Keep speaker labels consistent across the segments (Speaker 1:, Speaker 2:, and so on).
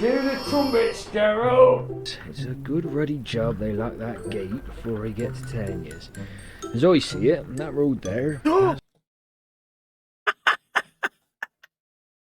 Speaker 1: Cue the trumpet, Scarrow! It's a good ruddy job they lock that gate before he gets tenures. As I see it, that road there...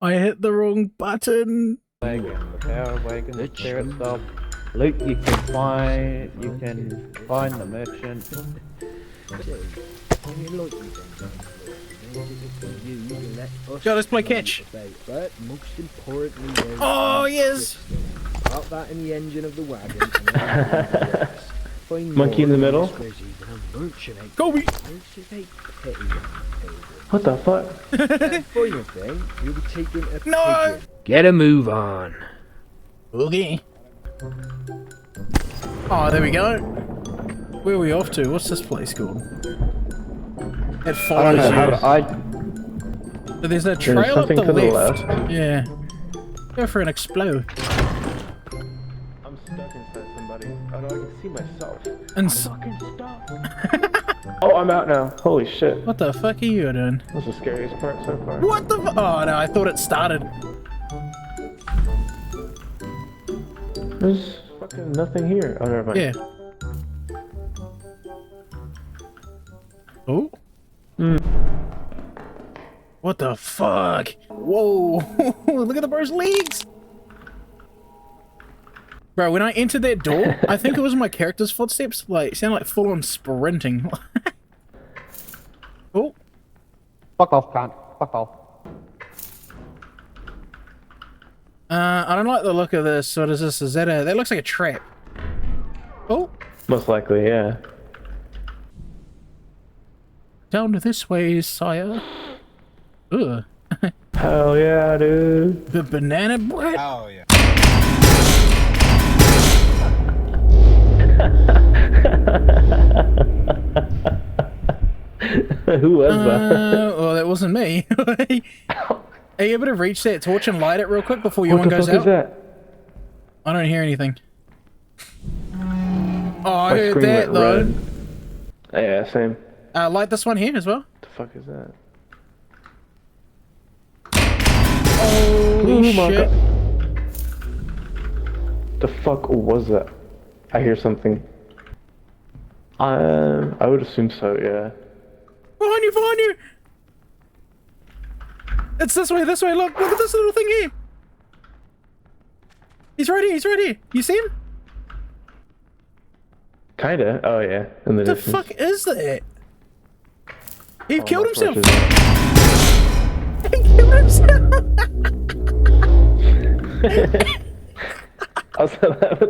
Speaker 2: I hit the wrong button.
Speaker 3: Wagon, the power wagon, the spirit stop. Loot you can find the merchant.
Speaker 2: Go, let's play catch.
Speaker 1: But most importantly,
Speaker 2: Oh, yes.
Speaker 1: Pop that in the engine of the wagon.
Speaker 4: Monkey in the middle.
Speaker 2: Kobe.
Speaker 4: What the fuck?
Speaker 1: Final thing, you'll be taking a
Speaker 2: No.
Speaker 1: Get a move on.
Speaker 2: Okay. Oh, there we go. Where are we off to? What's this place called? It follows you. So there's a trail up the left. Yeah. Go for an explode.
Speaker 4: I'm stuck inside somebody. Oh no, I can see myself.
Speaker 2: And
Speaker 4: fucking stuck. Oh, I'm out now. Holy shit.
Speaker 2: what the fuck are you doing?
Speaker 4: That's the scariest part so far.
Speaker 2: What the oh no, I thought it started.
Speaker 4: There's fucking nothing here. Oh, never mind.
Speaker 2: Yeah. Oh? What the fuck? Whoa! Look at the bird's legs! Bro, when I entered that door, I think it was my character's footsteps. Like, sounded like full on sprinting. Oh.
Speaker 3: Fuck off, cunt. Fuck off.
Speaker 2: I don't like the look of this. What is this? Is that a... That looks like a trap. Oh.
Speaker 4: Most likely, yeah.
Speaker 2: Down this way, sire. Ugh.
Speaker 4: Hell yeah, dude.
Speaker 2: The banana bread?
Speaker 5: Oh, yeah.
Speaker 4: Who was that?
Speaker 2: Well, that wasn't me. Are you able to reach that torch and light it real quick before your
Speaker 4: What
Speaker 2: one
Speaker 4: the
Speaker 2: goes
Speaker 4: fuck
Speaker 2: out?
Speaker 4: is that?
Speaker 2: I don't hear anything. Oh, I
Speaker 4: My
Speaker 2: heard
Speaker 4: screen
Speaker 2: that
Speaker 4: went
Speaker 2: though.
Speaker 4: red. Yeah, same.
Speaker 2: Light this one here as well.
Speaker 4: What the fuck is that?
Speaker 2: Holy
Speaker 4: Ooh, my
Speaker 2: shit.
Speaker 4: God. The fuck was that? I hear something. I would assume so, yeah.
Speaker 2: Behind you, behind you! It's this way, look at this little thing here! He's right here, You see him?
Speaker 4: Kinda. Oh yeah. In the
Speaker 2: What the
Speaker 4: distance.
Speaker 2: fuck is that? He
Speaker 4: Oh,
Speaker 2: killed
Speaker 4: my
Speaker 2: himself!
Speaker 4: torch is out.
Speaker 2: He killed himself!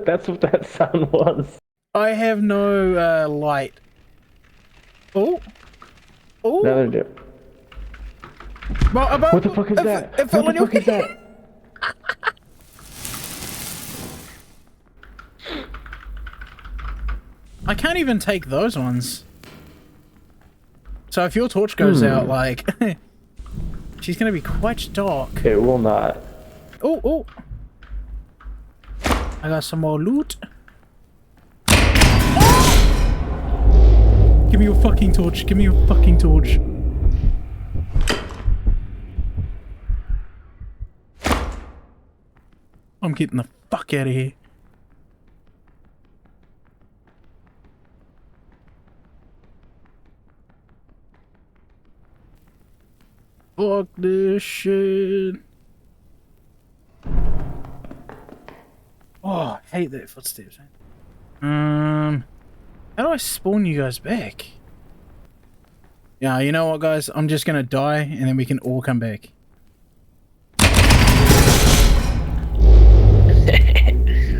Speaker 4: That's what that sound was.
Speaker 2: I have no light. Oh! Oh!
Speaker 4: Another dip.
Speaker 2: Well,
Speaker 4: What the fuck is that?
Speaker 2: It fell
Speaker 4: What
Speaker 2: on
Speaker 4: the
Speaker 2: your
Speaker 4: fuck is that?
Speaker 2: I can't even take those ones. So if your torch goes out, like, she's gonna be quite dark.
Speaker 4: It will not.
Speaker 2: Oh, oh! I got some more loot. Give me your fucking torch. Give me your fucking torch. I'm getting the fuck out of here. Fuck this shit. Oh, I hate that footsteps. How do I spawn you guys back? Yeah, you know what, guys? I'm just gonna die, and then we can all come back.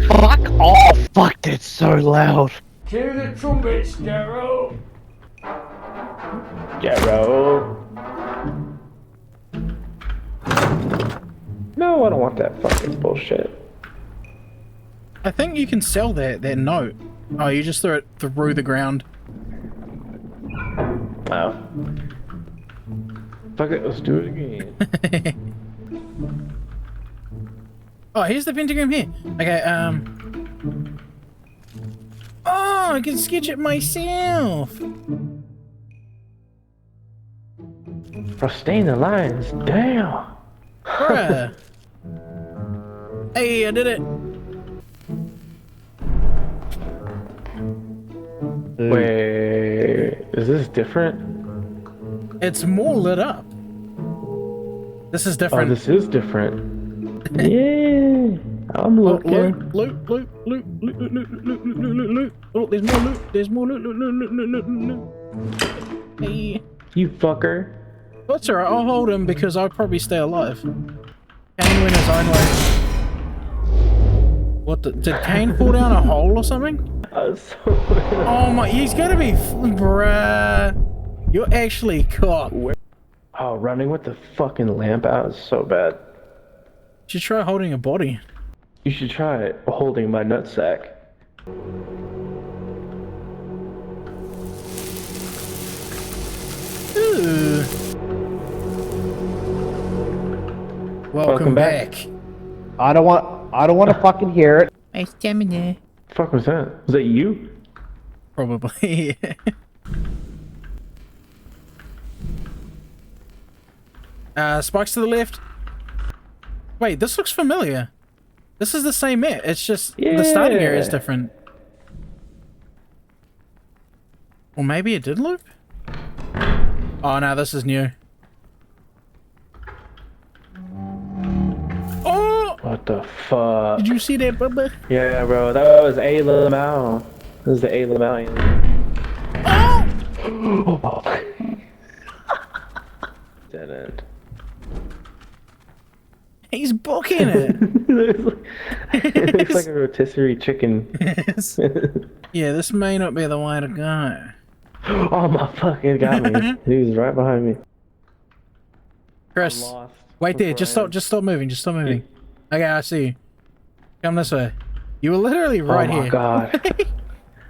Speaker 3: Fuck off! Fuck, that's so loud.
Speaker 1: Cue the trumpet, Scarrow!
Speaker 4: Jarrow. No, I don't want that fucking bullshit.
Speaker 2: I think you can sell that note. Oh, you just throw it through the ground.
Speaker 4: Oh. Fuck it, let's do it again.
Speaker 2: Oh, here's the pentagram here. Okay, oh, I can sketch it myself.
Speaker 4: Bro, stay in the lines. Damn.
Speaker 2: Bruh. Hey, I did it.
Speaker 3: Dude,
Speaker 4: Wait, is this different?
Speaker 2: It's more lit up. This is
Speaker 4: Oh,
Speaker 2: different.
Speaker 4: this is different. Yeah, I'm
Speaker 2: Oh,
Speaker 4: looking.
Speaker 2: loot. Oh, there's more loot. There's more loot. Hey.
Speaker 4: You fucker.
Speaker 2: That's alright, I'll hold him because I'll probably stay alive. Kane went his own way. What the, did Kane fall down a hole or something? Oh my, he's gonna be, bruh. You're actually cocked.
Speaker 4: Oh, running with the fucking lamp out is so bad.
Speaker 2: You should try holding a body.
Speaker 4: You should try it holding my nutsack.
Speaker 2: Ooh. Welcome back.
Speaker 3: I don't want to fucking hear it.
Speaker 2: My stamina.
Speaker 4: Fuck was that? Was that you?
Speaker 2: Probably. Spikes to the left. Wait, this looks familiar. This is the same map. It's just the starting area is different. Or maybe it did loop? Oh no, this is new. Oh!
Speaker 4: What the fuck?
Speaker 2: Did you see that, Bubba?
Speaker 4: Yeah, bro, that was A Lamau. This is the A Lamau.
Speaker 2: Oh!
Speaker 4: Dead end.
Speaker 2: He's booking it.
Speaker 4: It looks like a rotisserie chicken.
Speaker 2: Yes. Yeah, this may not be the way to go.
Speaker 4: Oh my fucking got me. He was right behind me.
Speaker 2: Chris,
Speaker 4: I'm lost.
Speaker 2: wait there. Just stop moving. Just stop moving. Okay, I see you. Come this way. You were literally right here.
Speaker 4: Oh my god.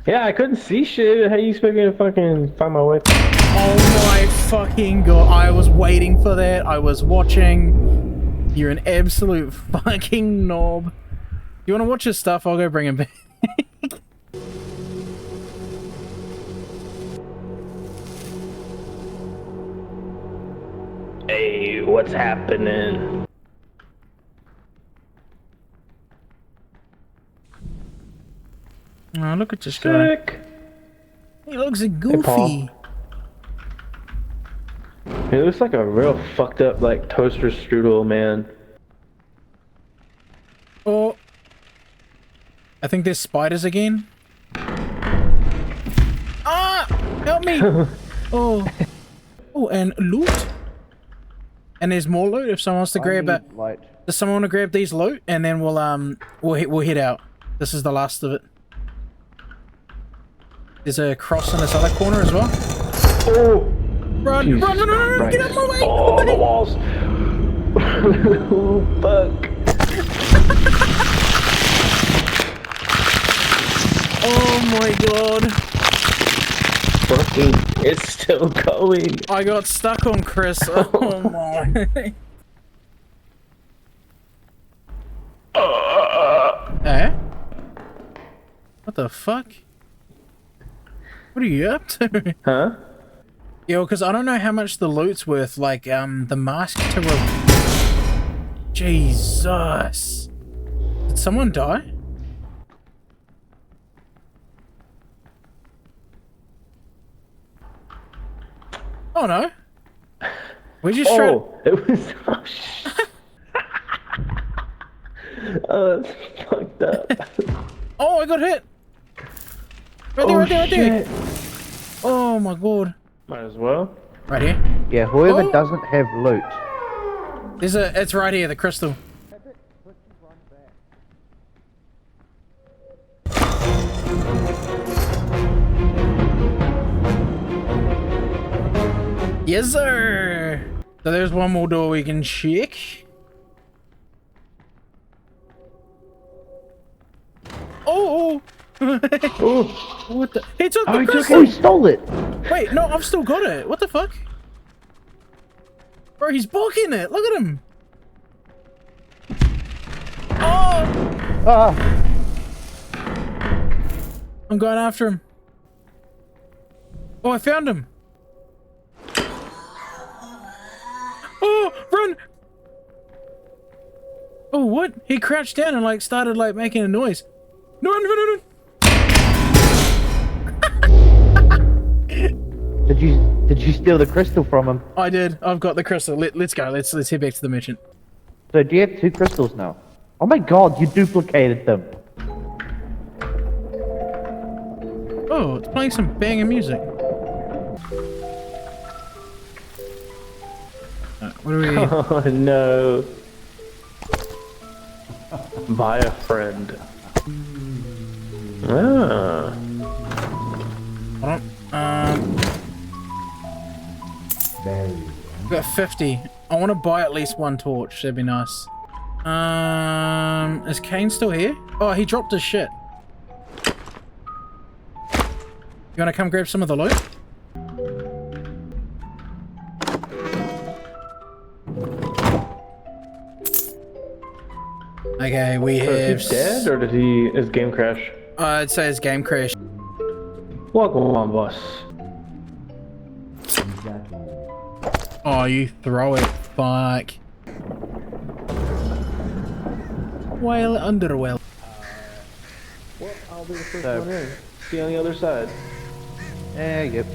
Speaker 4: Yeah, I couldn't see shit. How you expect me to fucking find my way?
Speaker 2: Oh my fucking god. I was waiting for that. I was watching. You're an absolute fucking knob. You want to watch his stuff? I'll go bring him back.
Speaker 4: Hey, what's happening?
Speaker 2: Oh, look at this guy.
Speaker 4: Sick.
Speaker 2: He looks a
Speaker 4: Paul.
Speaker 2: goofy.
Speaker 4: It looks like a real fucked up, like, toaster strudel, man.
Speaker 2: Oh. I think there's spiders again. Ah! Help me! Oh. Oh, and loot. And there's more loot if someone wants to grab it. Does someone want to grab these loot? And then we'll head out. This is the last of it. There's a cross in this other corner as well.
Speaker 4: Oh!
Speaker 2: Run,
Speaker 4: Jesus
Speaker 2: run,
Speaker 4: Christ.
Speaker 2: get out of my way!
Speaker 4: Oh, the walls! Oh, fuck.
Speaker 2: Oh my god.
Speaker 4: Fucking, it's still going.
Speaker 2: I got stuck on Chris. Oh my. Eh? What the fuck? What are you up to?
Speaker 4: Huh?
Speaker 2: Yo, because I don't know how much the loot's worth, like, the mask to Jesus. Did someone die? Oh no. We just tried.
Speaker 4: Oh, it was. Oh, shit. Oh, that's fucked up.
Speaker 2: Oh, I got hit. Right there,
Speaker 4: Oh,
Speaker 2: right there, right there.
Speaker 4: shit.
Speaker 2: Oh my god.
Speaker 4: Might as well.
Speaker 2: Right here.
Speaker 3: Yeah, whoever
Speaker 2: Oh.
Speaker 3: doesn't have loot.
Speaker 2: It's right here, the crystal. Yes, sir. So there's one more door we can check. Oh.
Speaker 4: Oh,
Speaker 2: What the? He took
Speaker 4: Oh,
Speaker 2: the
Speaker 4: he took
Speaker 2: crystal.
Speaker 3: Oh, he stole it!
Speaker 2: Wait, no, I've still got it. What the fuck? Bro, he's blocking it. Look at him. Oh!
Speaker 3: Ah!
Speaker 2: I'm going after him. Oh, I found him. Oh, run! Oh, what? He crouched down and like started like making a noise. No.
Speaker 3: Did you steal the crystal from him?
Speaker 2: I did. I've got the crystal. Let's go. Let's head back to the merchant.
Speaker 3: So do you have 2 crystals now? Oh my god, you duplicated them.
Speaker 2: Oh, it's playing some banging music. What do we...
Speaker 4: Oh no. Buy a friend. Ah.
Speaker 2: Hold on. I've got 50. I want to buy at least 1 torch. That'd be nice. Is Kane still here? Oh, he dropped his shit. You want to come grab some of the loot? Okay, we
Speaker 4: So
Speaker 2: have...
Speaker 4: is he dead or did his game crash?
Speaker 2: I'd say his game crashed.
Speaker 4: Welcome on, boss.
Speaker 2: Oh, you throw it. Fuck. Whale underwell.
Speaker 4: Well, I'll be the first one in. See you on the other side.
Speaker 3: Yep.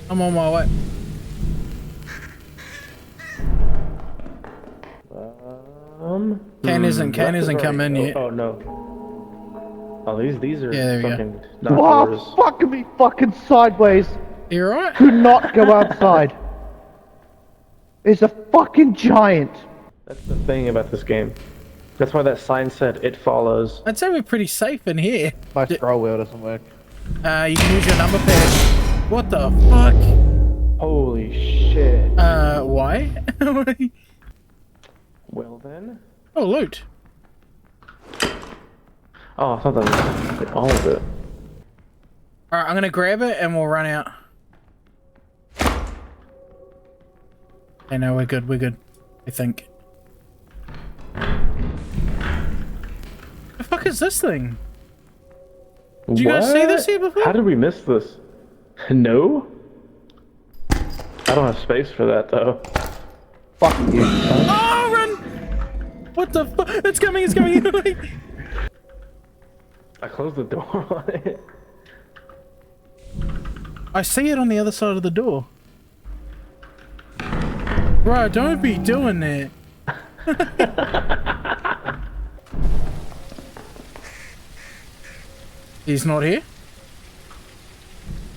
Speaker 2: I'm on my way. Kane isn't come in yet.
Speaker 4: Oh no. Oh, these are
Speaker 2: Yeah, there we go.
Speaker 4: fucking not
Speaker 3: Wow,
Speaker 4: doors.
Speaker 3: fucking me fucking sideways.
Speaker 2: You alright?
Speaker 3: Do not go outside. It's a fucking giant.
Speaker 4: That's the thing about this game. That's why that sign said it follows.
Speaker 2: I'd say we're pretty safe in here.
Speaker 3: My scroll wheel doesn't work.
Speaker 2: You can use your number pad. What the fuck?
Speaker 4: Holy shit.
Speaker 2: Why?
Speaker 4: Well then.
Speaker 2: Oh, loot.
Speaker 4: Oh, I thought that was all of it.
Speaker 2: Alright, I'm gonna grab it and we'll run out. Okay, no, we're good. I think. The fuck is this thing? Did you guys see this here before?
Speaker 4: How did we miss this? No? I don't have space for that though.
Speaker 3: Fuck you.
Speaker 2: Oh, run! What the fuck? It's coming.
Speaker 4: I closed the door on it.
Speaker 2: I see it on the other side of the door. Bro, don't be doing that. He's not here.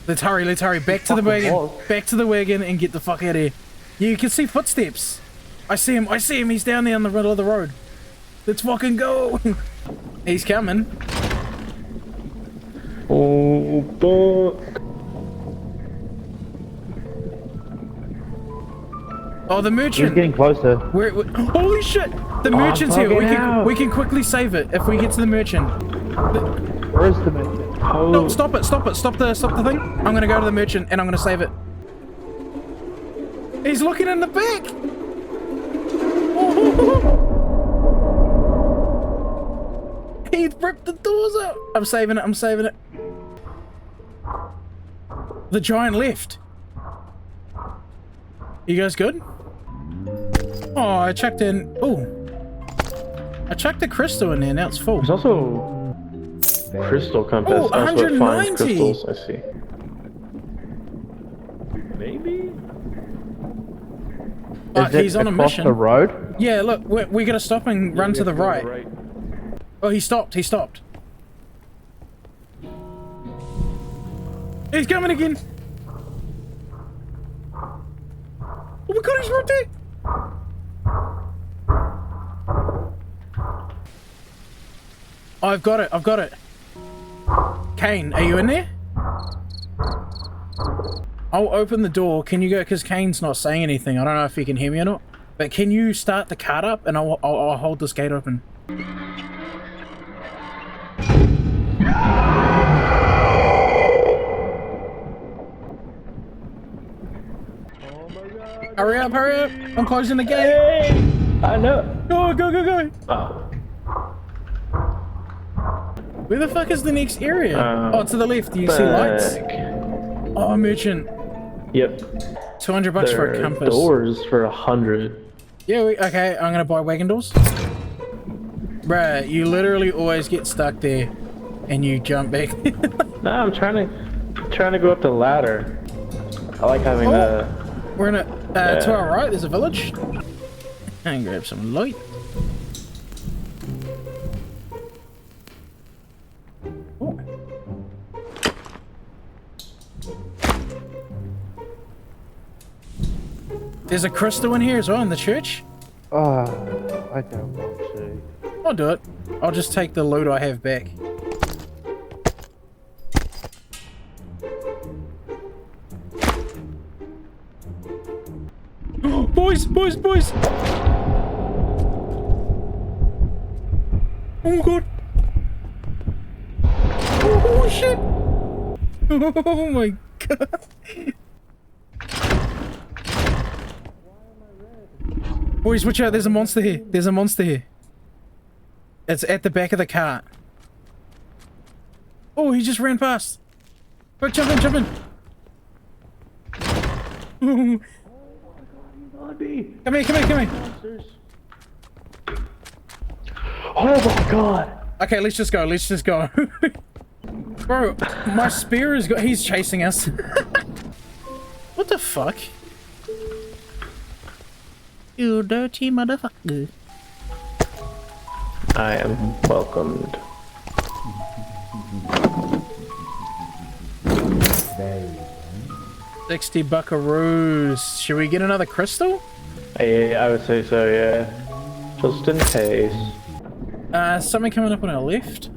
Speaker 2: Let's hurry. Back to the wagon. Back to the wagon and get the fuck out of here. You can see footsteps. I see him. He's down there in the middle of the road. Let's fucking go. He's coming.
Speaker 4: Oh, fuck.
Speaker 2: Oh, the
Speaker 3: He's
Speaker 2: merchant.
Speaker 3: getting closer.
Speaker 2: Holy shit! The merchant's here.
Speaker 4: fucking hell.
Speaker 2: We can quickly save it if we get to the merchant.
Speaker 3: Where is the merchant?
Speaker 4: Oh,
Speaker 2: No, stop it! Stop the thing. I'm gonna go to the merchant and I'm gonna save it. He's looking in the back. He ripped the doors out. I'm saving it. The giant left. You guys good? Oh, I checked in. Oh, I checked the crystal in there. Now it's full.
Speaker 4: there's also crystal compass.
Speaker 2: Oh,
Speaker 4: That's what finds
Speaker 2: 190.
Speaker 4: crystals. I see. Maybe.
Speaker 2: He's on a
Speaker 3: across
Speaker 2: mission.
Speaker 3: the road?
Speaker 2: Yeah, look, we gotta stop and run to the right. Oh, he stopped. He's coming again. Oh my god, he's right there. I've got it. Kane, are you in there? I'll open the door. Can you go? Because Kane's not saying anything. I don't know if he can hear me or not. But can you start the cart up and I'll hold this gate open. Hurry up. I'm closing the gate.
Speaker 4: I know.
Speaker 2: Go.
Speaker 4: Oh.
Speaker 2: Where the fuck is the next area? Oh, to the left. Do you see lights? Oh, merchant.
Speaker 4: Yep.
Speaker 2: $200 for a
Speaker 4: There are
Speaker 2: compass.
Speaker 4: doors for 100.
Speaker 2: Yeah, okay, I'm gonna buy wagon doors. Bruh, you literally always get stuck there and you jump back.
Speaker 4: No, I'm trying to go up the ladder. I like having the.
Speaker 2: We're in a to our right. There's a village. And grab some light. Oh. There's a crystal in here as well in the church.
Speaker 3: I don't want to.
Speaker 2: I'll do it. I'll just take the loot I have back. Boys! Oh my god! Oh shit! Oh my god! Boys, watch out! There's a monster here. There's a monster here. It's at the back of the cart. Oh, he just ran past. Oh, jump in! Oh. Come here.
Speaker 4: Oh my god!
Speaker 2: Okay, let's just go. Bro, my spear is he's chasing us. What the fuck? You dirty motherfucker.
Speaker 4: I am welcomed.
Speaker 2: 60 buckaroos. Should we get another crystal?
Speaker 4: I would say so, yeah. Just in case.
Speaker 2: Something coming up on our left.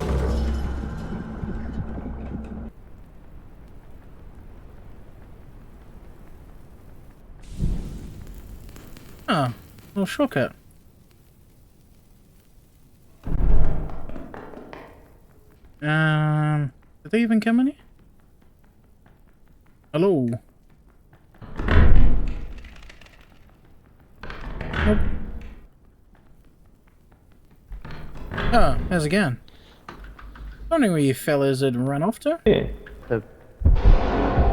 Speaker 2: Oh, little shortcut. Did they even come in here? Hello? Nope. Oh, how's it going? Wondering where you fellas had run off to?
Speaker 4: Yeah.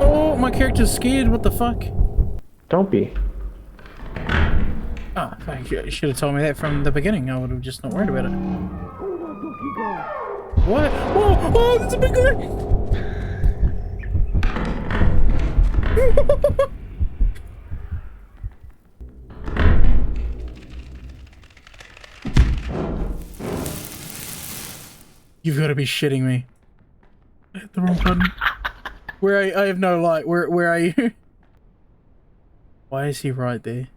Speaker 2: Oh, my character's scared, what the fuck?
Speaker 4: Don't be.
Speaker 2: Oh, you should have told me that from the beginning. I would have just not worried about it. What? Oh, that's a big guy! You've got to be shitting me. I hit the wrong button. Where are you? I have no light. Where are you? Why is he right there?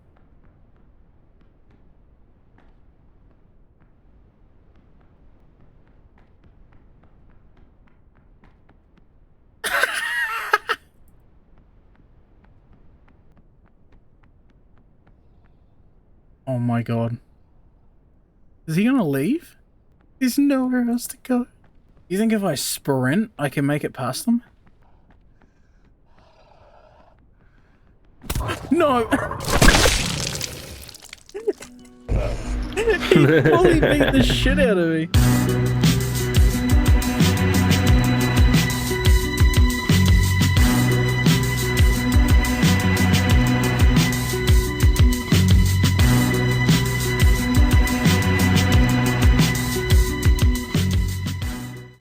Speaker 2: Oh my god. Is he gonna leave? There's nowhere else to go. You think if I sprint, I can make it past them? No! He fully beat the shit out of me.